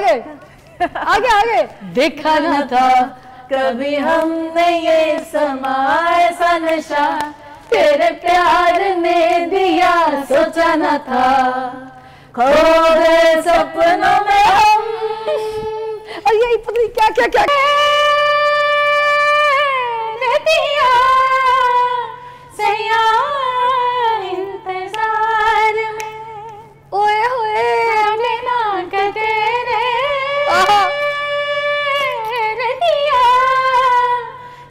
आगे आगे आगे। देखा न था कभी हमने ये समा ऐसा नशा, तेरे प्यार ने दिया सोचा न था, खो गए सपनों में हम। और यही पता नहीं क्या क्या क्या दिया सैया इंतजार में, ओए होए बिना तेरे दिया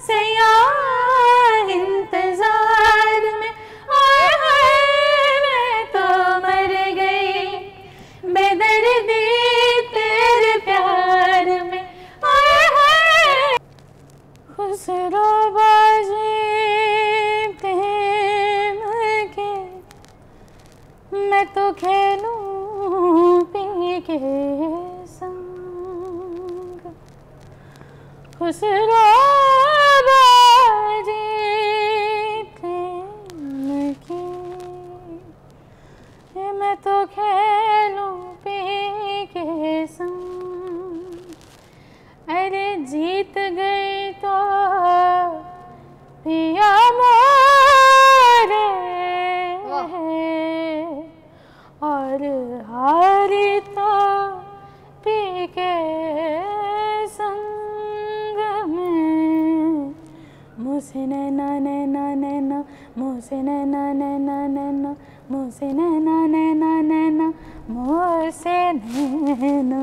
सैया इंतजार में। ओए होए मैं तो मर गई बेदर्दी तेरे प्यार में। ओए होए खुसरो बाजी प्रेम के, मैं तो खेलूं पी के संग। खुसरो बाजी प्रेम के, मैं तो खेलूं पी के संग। अरे जीत गई तो पिया मोरे, और हारी तो पी के संग में। मुझसे नैना नैना नैना, मुझसे नैना नैना नैना, मुझसे नैना नैना नैना, मुझसे नैना,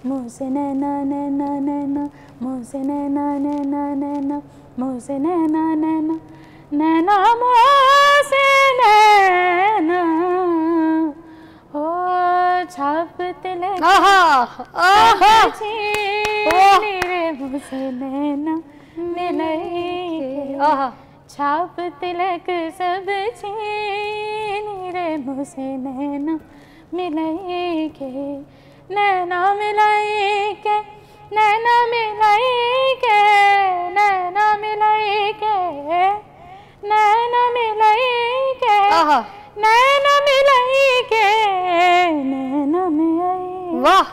मुझसे नैना नैना नैना, मुझसे नैना नैना नैना, मुझसे नैना नैना नैना, मुझसे नैना। ओ छाप तिलक रे मुझसे नैना मिले, छाप तिलक सब छीन रे मुझसे नैना मिलाई के। नैना मिलाई के, नैना मिलाई के, नैना मिलाई के, नैना मिलाई के, नैना मिलाई के, नैना मिलाई। वाह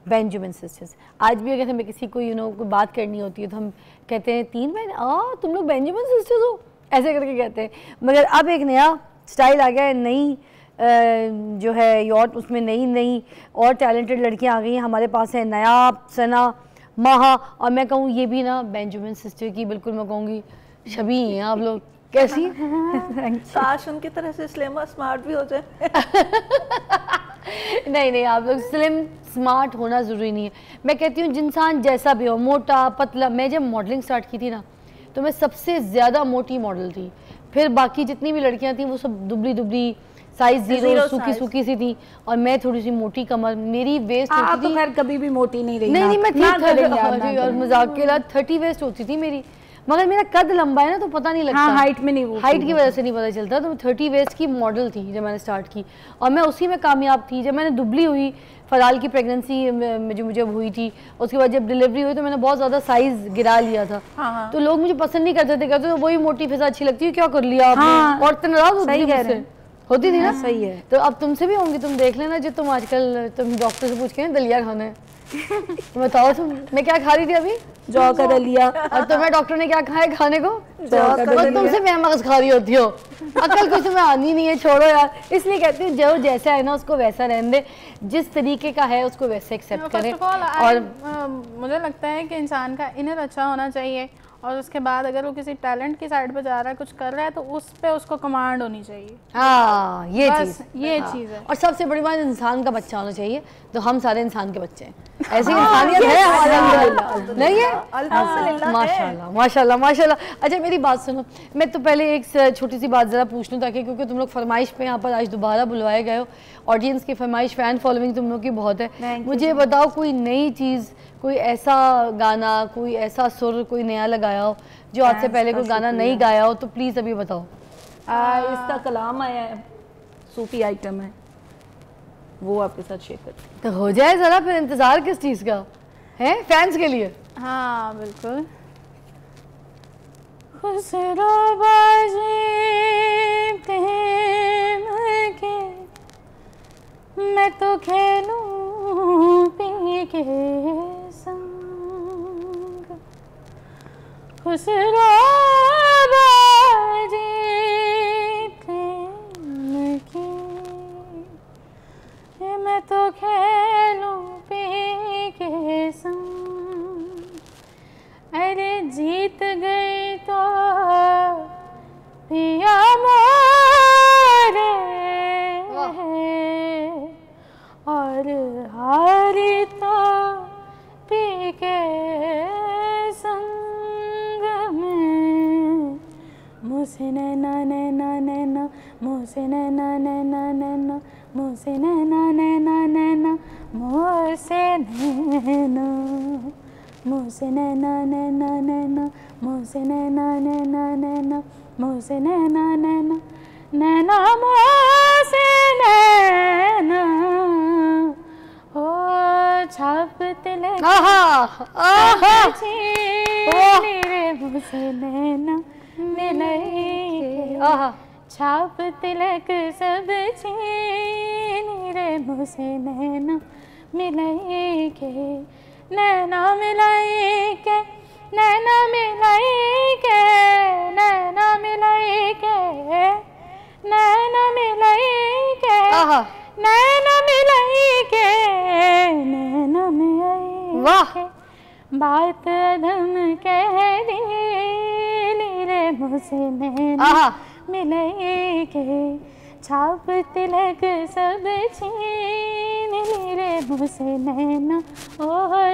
बेंजामिन सिस्टर्स। आज भी अगर हमें किसी को कोई बात करनी होती है तो हम कहते हैं 3 बहन, तुम लोग बेंजामिन सिस्टर्स हो, ऐसे करके कहते हैं। मगर अब एक नया स्टाइल आ गया है, नई जो है यॉट, उसमें नई नई और टैलेंटेड लड़कियां आ गई हैं हमारे पास है। नयाब, सना, माहा, और मैं कहूँ ये भी ना बेंजामिन सिस्टर की बिल्कुल मैं कहूँगी शबी हैं आप लोग। कैसी काश उनकी तरह से स्लिम और स्मार्ट भी हो जाए। नहीं नहीं, आप लोग स्लिम स्मार्ट होना ज़रूरी नहीं है। मैं कहती हूँ इंसान जैसा भी हो, मोटा पतला। मैं जब मॉडलिंग स्टार्ट की थी ना तो मैं सबसे ज़्यादा मोटी मॉडल थी, फिर बाकी जितनी भी लड़कियाँ थी वो सब दुबली दुबली, साइज 0 सूखी सूखी सी थी, और मैं थोड़ी सी मोटी कमर, मेरी वेस्ट होती थी। तो खैर कभी भी मोटी नहीं रही। नहीं मैं थी, और मजाक के लिए 30 वेस्ट होती थी मेरी, मगर मेरा कद लंबा है ना तो पता नहीं लगता। हाइट में नहीं, हाइट की वजह से नहीं पता चलता। तो 30 वेस्ट की मॉडल थी जब मैंने स्टार्ट की, और मैं उसी में कामयाब थी। जब मैंने दुबली हुई, फराल की प्रेगनेंसी जो मुझे हुई थी, उसके बाद जब डिलीवरी हुई तो मैंने बहुत ज़्यादा साइज गिरा लिया था। तो लोग मुझे पसंद नहीं करते थे, कहते तो वही मोटी फिजा अच्छी लगती है, क्या कर लिया आपने। और तो नाराज होती थी ना। सही है। तो अब तुमसे भी होंगी, तुम देख लेना जो तुम आजकल तुम डॉक्टर से पूछ के दलिया खाना है। बताओ तुम, मैं क्या खा रही थी अभी? जौ का दलिया। और तुम्हें डॉक्टर ने क्या खाया खाने को? और तुमसे मैं मगज खा रही होती हो। अकल कुछ तुम्हें आनी नहीं है, छोड़ो यार। इसलिए कहती हूँ जो जैसा है ना उसको वैसा रहने दे, जिस तरीके का है उसको वैसे एक्सेप्ट करें। और मुझे लगता है कि इंसान का इनर अच्छा होना चाहिए, और उसके बाद अगर वो किसी टैलेंट की साइड पे जा रहा है, कुछ कर रहा है, तो उस पे उसको कमांड होनी चाहिए। हाँ ये चीज़ है। और सबसे बड़ी बात इंसान का बच्चा होना चाहिए। तो हम सारे इंसान के बच्चे हैं, ऐसी इंसानियत है हमारे नहीं है? माशाल्लाह माशाल्लाह माशाल्लाह। अच्छा मेरी बात सुनो, मैं तो पहले एक छोटी सी बात ज़रा पूछ लूँ, ताकि क्योंकि तुम लोग फरमाइश पे यहाँ पर आज दोबारा बुलवाए गए हो, ऑडियंस की फरमाइश, फ़ैन फॉलोइंग तुम लोग की बहुत है। मुझे बताओ कोई नई चीज़, कोई ऐसा गाना, कोई ऐसा सुर कोई नया लगाया हो जो आज से पहले कोई गाना नहीं गाया हो, तो प्लीज़ अभी बताओ। इसका कलाम आया है, सूफी आइटम है, वो आपके साथ शेयर करते। तो हो जाए ज़रा, फिर इंतज़ार किस चीज़ का है फैंस के लिए? हाँ बिल्कुल। खुसरो बाजी प्रेम के, मैं तो खेलूं खुसरो बाजी की मैं तो खेलूं पी के संग, अरे जीत गई तो पिया मोरे और हारी तो पी के संग में। मुझसे नैना नैना नैना, मुझसे नैना नैना नैना, मुझसे नैना नैना नैना, मुझसे नैना, मुझसे नैना नैना नैना, मुझसे नैना नैना नैना, मुझसे नैना नैना नैना, मुझसे नैना। ओ छाप तिलक रे मुझसे नैना मिलाई, छाप तिलक सब छीन रे मुझसे नैना मिलाई के, नैना मिलाई के, नैना मिलाई के, नैना मिलाई के, नैना मिलाई के, नैना मिलाई के, नैना मिलाई के, बात अधम कह दी रे मुझसे नैना मिलाई के, छाप तिलक सब छीन रे मुझसे नैना, ओ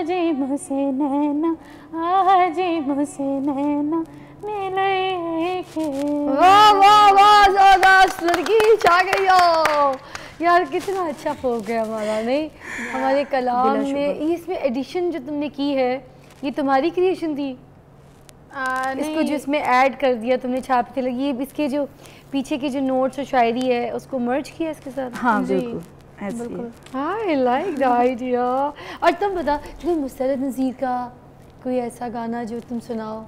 जी मुझसे नैना, आ जी मुझसे नैना मिलाई के। वाह वाह वाह, जबरदस्त लड़की छा गई हो यार। कितना अच्छा फोक है हमारा, नहीं हमारे कलाम में। इसमें एडिशन जो तुमने की है ये तुम्हारी क्रिएशन थी? इसको जो इसमें ऐड कर दिया तुमने छाप के लगी, इसके जो पीछे के जो नोट्स और शायरी है उसको मर्ज किया इसके साथ? हाँ बिल्कुल। I like the idea. और तुम बता, तुम्हें मुसरत नज़ीर का कोई ऐसा गाना जो तुम सुनाओ?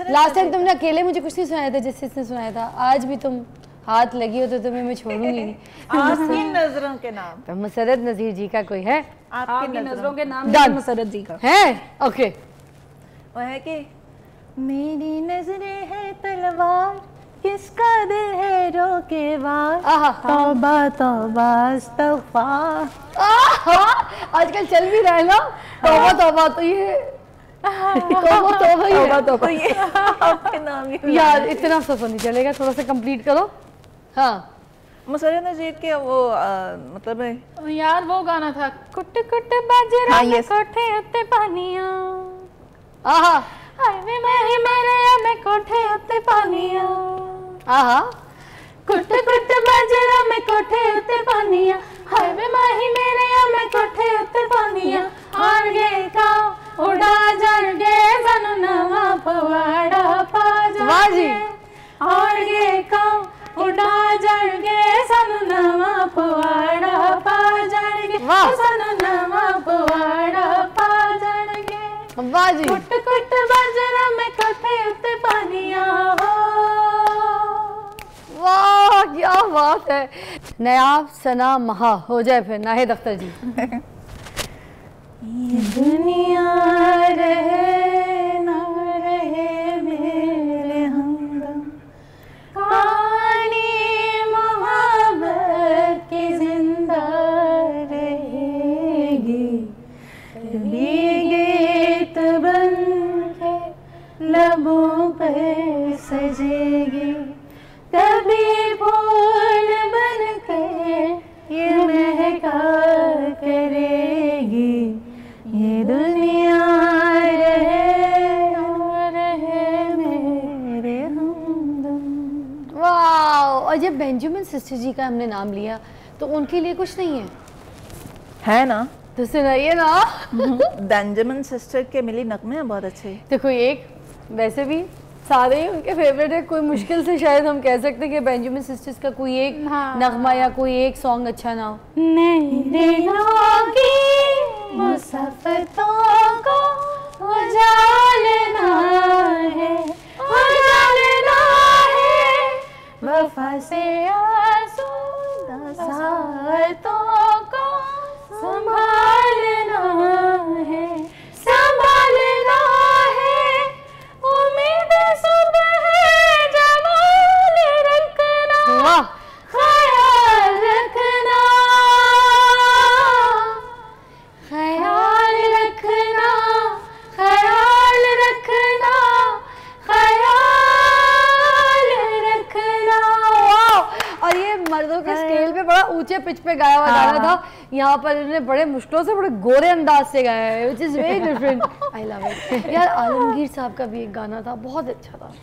लास्ट टाइम तुमने अकेले मुझे कुछ नहीं सुनाया था जिससे इसने सुनाया था, आज भी तुम हाथ लगी हो तो तुम्हें मैं छोड़ूंगी नहीं। आपकी नजरों के नाम। तो मुसरत नज़ीर जी का कोई है? आपकी नजरों के नाम मुसरत जी का है? ओके। वो है कि मेरी नजरें है तलवार, किसका दिल है रोकेवार, तौबा तौबा इस्तग़फ़ार। आजकल चल भी रहा है ना तौबा तौबा, तो ये तौबा तौबा ही है। तो ये आपके नाम ही यार इतना सफर नहीं चलेगा, थोड़ा सा कंप्लीट करो। हाँ मुसरत नज़ीर के वो मतलब यार वो गाना था, कुट कुट बाजरा में कोठे उत्ते पानिया, आहा हाय वे माही मेरे मैं कोठे उत्ते पानिया, आहा कुट कुट बाजरा में कोठे उत्ते पानिया, हाय वे माही मेरे मैं कोठे उत्ते पानिया, आन गए का उड़ा जड़ गए सन नवा पवाड़ा पा जा, आन गए का उड़ा जड़ गए सन नवा पवाड़ा पा जाएंगे, सन नवा पवाड़ा पा जाएंगे। वाह जी। कुट कुट बाजरा में कोठे उत्ते पानिया हो। वाह क्या बात है। नयाब सना महा हो जाए फिर नाहिद अख्तर जी। ये दुनिया रहे ना रहे मेरे हमदम, कहानी मोहब्बत की जिंदा रहेगी, कभी गीत बन के लबों पर सजेगी, कभी फूल बन के ये महका करेगी, ये दुनिया रहे मेरे हमदम। वाह। और जब बेंजामिन सिस्टर जी का हमने नाम लिया तो उनके लिए कुछ नहीं है ना? तो सुनाइए ना। बेंजामिन सिस्टर के मिली नगमे हैं बहुत अच्छे। देखो एक वैसे भी सारे ही उनके फेवरेट है, कोई मुश्किल से शायद हम कह सकते हैं कि बेंजामिन सिस्टर्स का कोई एक नगमा या कोई एक सॉन्ग अच्छा ना हो। मुसाफिरों को उजालना है, उजालना है, वफा से आसूदा सातों को संभालना है, संभालना है, उम्मीद पिच पे गाया हुआ गाना था, यहाँ पर इन्होंने बड़े मुश्किलों से बड़े गोरे अंदाज से गाया है, which is very different. I love it. यार आलमगीर साहब का भी एक गाना था, बहुत अच्छा था।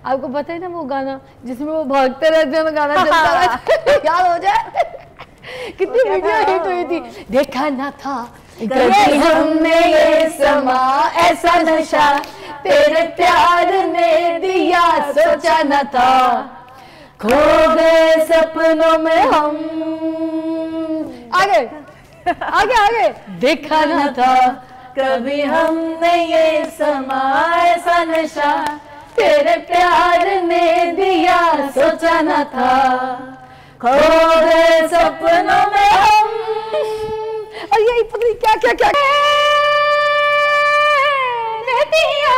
आपको पता है ना वो गाना जिसमें वो भागते रहते हैं, गाना चलता रहता है, याद हो जाए कितनी वीडियो हिट हुई थी। देखा ना था कभी हमने ये समा ऐसा नशा तेरे प्यार ने दिया, सोचा न था खो गए सपनों में हम। आगे आगे आगे। देखा ना था कभी हमने ये समा ऐसा नशा तेरे प्यार ने दिया, सोचा न था खो गए सपनों में हम। और यही पता नहीं क्या क्या क्या नदिया